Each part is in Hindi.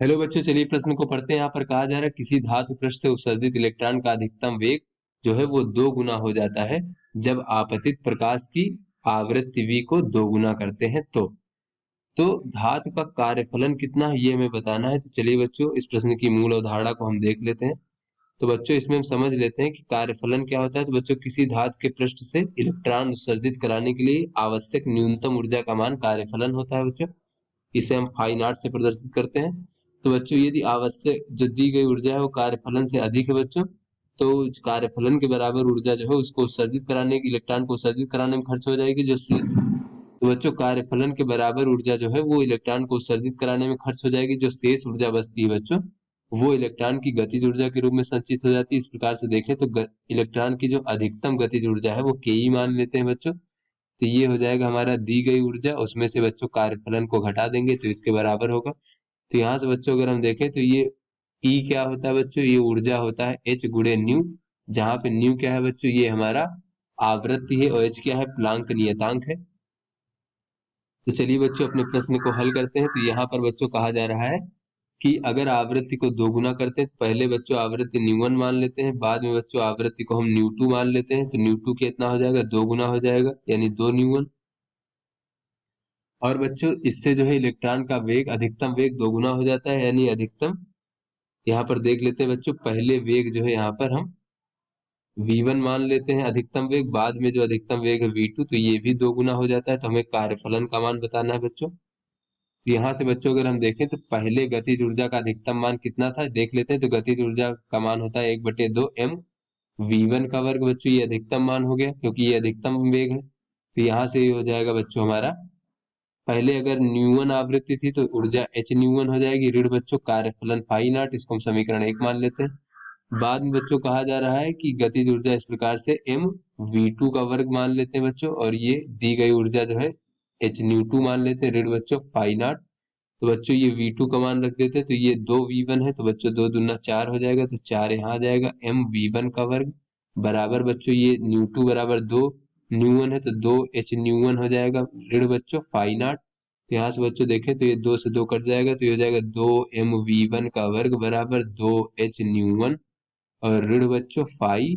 हेलो बच्चों, चलिए प्रश्न को पढ़ते हैं। यहाँ पर कहा जा रहा है किसी धातु पृष्ठ से उत्सर्जित इलेक्ट्रॉन का अधिकतम वेग जो है वो 2 गुना हो जाता है जब आपतित प्रकाश की आवृत्ति v को 2 गुना करते हैं तो धातु का कार्यफलन कितना है ये हमें बताना है। तो चलिए बच्चों इस प्रश्न की मूल अवधारणा को हम देख लेते हैं। तो बच्चों इसमें हम समझ लेते हैं कि कार्यफलन क्या होता है। तो बच्चों किसी धातु के पृष्ठ से इलेक्ट्रॉन उत्सर्जित कराने के लिए आवश्यक न्यूनतम ऊर्जा का मान कार्यफलन होता है बच्चों। इसे हम फाई नॉट से प्रदर्शित करते हैं। तो बच्चों यदि आवश्यक जो दी गई ऊर्जा है वो कार्यफलन से अधिक है बच्चों, तो कार्यफलन के बराबर ऊर्जा जो है उसको उत्सर्जित कराने की इलेक्ट्रॉन को उत्सर्जित कराने में खर्च हो जाएगी जो शेष। तो बच्चों कार्यफलन के बराबर ऊर्जा जो है वो इलेक्ट्रॉन को उत्सर्जित कराने में खर्च हो जाएगी, जो शेष ऊर्जा बचती है बच्चों वो इलेक्ट्रॉन की गतिज ऊर्जा के रूप में संचित हो जाती है। इस प्रकार से देखें तो इलेक्ट्रॉन की जो अधिकतम गतिज ऊर्जा है वो के ई मान लेते हैं बच्चों। तो ये हो जाएगा हमारा दी गई ऊर्जा, उसमें से बच्चों कार्यफलन को घटा देंगे तो इसके बराबर होगा। तो यहाँ से बच्चों अगर हम देखें तो ये ई क्या होता है बच्चों, ये ऊर्जा होता है एच गुणे न्यू, जहाँ पे न्यू क्या है बच्चों, ये हमारा आवृत्ति है और एच क्या है, प्लांक नियतांक है। तो चलिए बच्चों अपने प्रश्न को हल करते हैं। तो यहाँ पर बच्चों कहा जा रहा है कि अगर आवृत्ति को 2 गुना करते हैं तो पहले बच्चों आवृत्ति न्यू1 मान लेते हैं, बाद में बच्चों आवृत्ति को हम न्यू2 मान लेते हैं। तो न्यू2 कितना हो जाएगा, 2 गुना हो जाएगा यानी 2 न्यू1। और बच्चों इससे जो है इलेक्ट्रॉन का वेग अधिकतम वेग 2 गुना हो जाता है यानी अधिकतम। यहाँ पर देख लेते हैं बच्चों, पहले वेग जो है यहाँ पर हम v1 मान लेते हैं अधिकतम वेग, बाद में जो अधिकतम वेग है v2, तो ये भी 2 गुना हो जाता है। तो हमें कार्यफलन का मान बताना है बच्चों। तो यहाँ से बच्चों अगर हम देखें तो पहले गतिज ऊर्जा का अधिकतम मान कितना था देख लेते हैं। तो गतिज ऊर्जा का मान होता है 1/2 m v1 का वर्ग बच्चों, ये अधिकतम मान हो गया क्योंकि ये अधिकतम वेग है। तो यहाँ से ये हो जाएगा बच्चों हमारा, पहले अगर न्यूवन आवृत्ति थी तो ऊर्जा एच न्यूवन हो जाएगी ऋण बच्चों कार्यफलन फाई नॉट, इसको हम समीकरण 1 मान लेते हैं। बाद में बच्चों कहा जा रहा है कि गतिज ऊर्जा इस प्रकार से m v2 का वर्ग मान लेते हैं बच्चों, और ये दी गई ऊर्जा जो है एच न्यू2 मान लेते हैं ऋण बच्चों फाई नॉट। तो बच्चों ये v2 का मान रख देते हैं, तो ये 2 v1 है, तो बच्चों 2 दूना 4 हो जाएगा, तो 4 यहाँ आ जाएगा m v1 का वर्ग बराबर बच्चों ये न्यू2 बराबर 2 न्यू1 है तो 2 एच न्यू1 हो जाएगा ऋण बच्चों फाई नॉट। तो यहाँ से बच्चों देखें तो ये 2 से 2 कट जाएगा, तो ये हो जाएगा 2 m v1 का वर्ग बराबर 2 एच न्यू1 और ऋण बच्चों फाई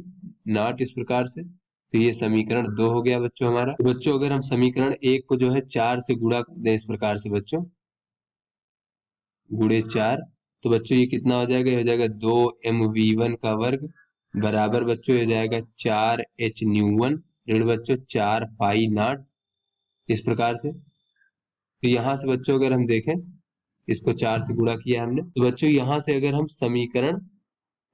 नॉट इस प्रकार से। तो ये समीकरण 2 हो गया बच्चों हमारा। तो बच्चों अगर हम समीकरण 1 को जो है 4 से गुणा कर दें इस प्रकार से बच्चों, गुणे 4, तो बच्चों ये कितना हो जाएगा, ये हो जाएगा 2 m v1 का वर्ग बराबर बच्चों हो जाएगा 4 h न्यू1 ऋण बच्चों 4 फाई नॉट इस प्रकार से। तो यहाँ से बच्चों अगर हम देखें, इसको 4 से गुणा किया हमने, तो बच्चों यहाँ से अगर हम समीकरण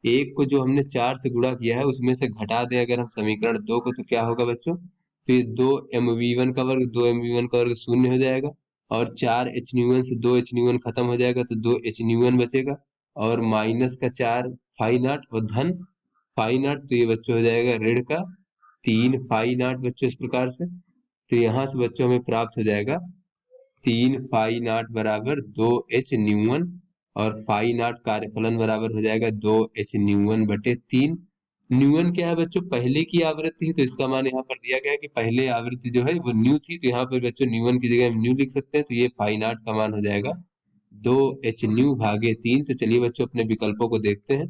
1 को जो हमने 4 से गुणा किया है उसमें से घटा दें अगर हम समीकरण 2 को, तो क्या होगा बच्चों, तो ये 2 m v1 का वर्ग 2 m v1 का वर्ग शून्य हो जाएगा, और 4 h न्यूवन से 2 h न्यूवन खत्म हो जाएगा तो 2 h न्यूवन बचेगा, और माइनस का 4 फाई नॉट और धन फाई नॉट, तो ये बच्चों हो जाएगा ऋण का 3 फाई नॉट बच्चों इस प्रकार से। तो यहाँ से बच्चों हमें प्राप्त हो जाएगा 3 फाई नॉट बराबर 2 एच न्यूवन, और फाई नॉट कार्यफलन बराबर हो जाएगा 2 एच न्यूवन बटे 3। न्यूवन क्या है बच्चों, पहले की आवृत्ति है, तो इसका मान यहाँ पर दिया गया है कि पहले आवृत्ति जो है वो न्यू थी, तो यहाँ पर बच्चों न्यूवन की जगह हम न्यू लिख सकते हैं। तो ये फाई नॉट का मान हो जाएगा 2 एच न्यू भागे 3। तो चलिए बच्चों अपने विकल्पों को देखते हैं।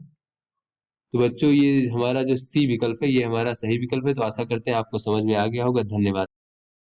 तो बच्चों ये हमारा जो सी विकल्प है ये हमारा सही विकल्प है। तो आशा करते हैं आपको समझ में आ गया होगा। धन्यवाद।